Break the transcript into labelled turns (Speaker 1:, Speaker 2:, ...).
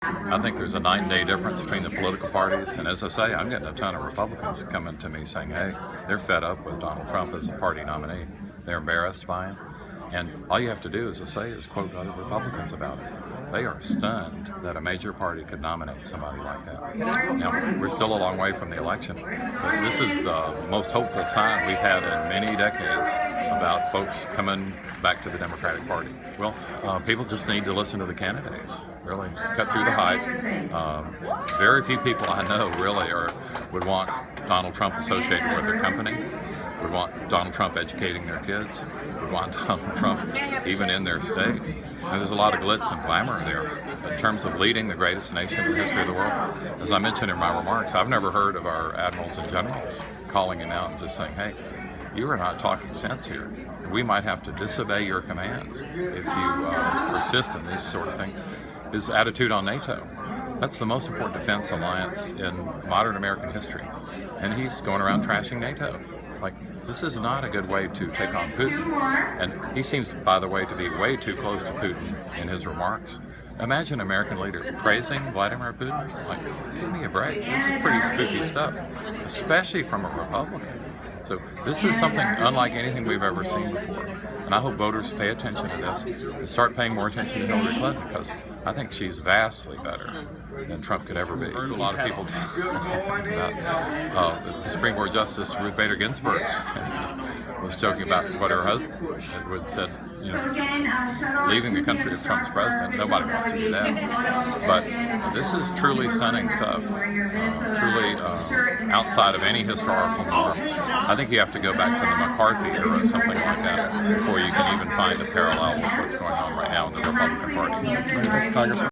Speaker 1: I think there's a night and day difference between the political parties, and as I say, I'm getting a ton of Republicans coming to me saying, hey, they're fed up with Donald Trump as a party nominee. They're embarrassed by him. And all you have to do, as I say, is quote other Republicans about it. They are stunned that a major party could nominate somebody like that. Now, we're still a long way from the election, but this is the most hopeful sign we've had in many decades about folks coming back to the Democratic Party. Well, people just need to listen to the candidates, really cut through the hype. Very few people I know really would want Donald Trump associated with their company, would want Donald Trump educating their kids, would want Donald Trump even in their state. And there's a lot of glitz and glamour there in terms of leading the greatest nation in the history of the world. As I mentioned in my remarks, I've never heard of our admirals and generals calling him out and just saying, hey, you are not talking sense here. We might have to disobey your commands if you persist in this sort of thing. His attitude on NATO, that's the most important defense alliance in modern American history. And he's going around trashing NATO. Like, this is not a good way to take on Putin. And he seems, by the way, to be way too close to Putin in his remarks. Imagine an American leader praising Vladimir Putin. Like, give me a break. This is pretty spooky stuff, especially from a Republican. So this is something unlike anything we've ever seen before. And I hope voters pay attention to this and start paying more attention to Hillary Clinton, because I think she's vastly better than Trump could ever be. I've heard a lot of people talk about the Supreme Court Justice Ruth Bader Ginsburg was joking about what her husband would said, you know, leaving the country if Trump's president. Nobody wants to do that. But this is truly stunning stuff, truly outside of any historical norm. I think you have to go back to the McCarthy era or something like that before you can even find a parallel with what's going on right now in the Republican Party.
Speaker 2: Thanks, Congressman.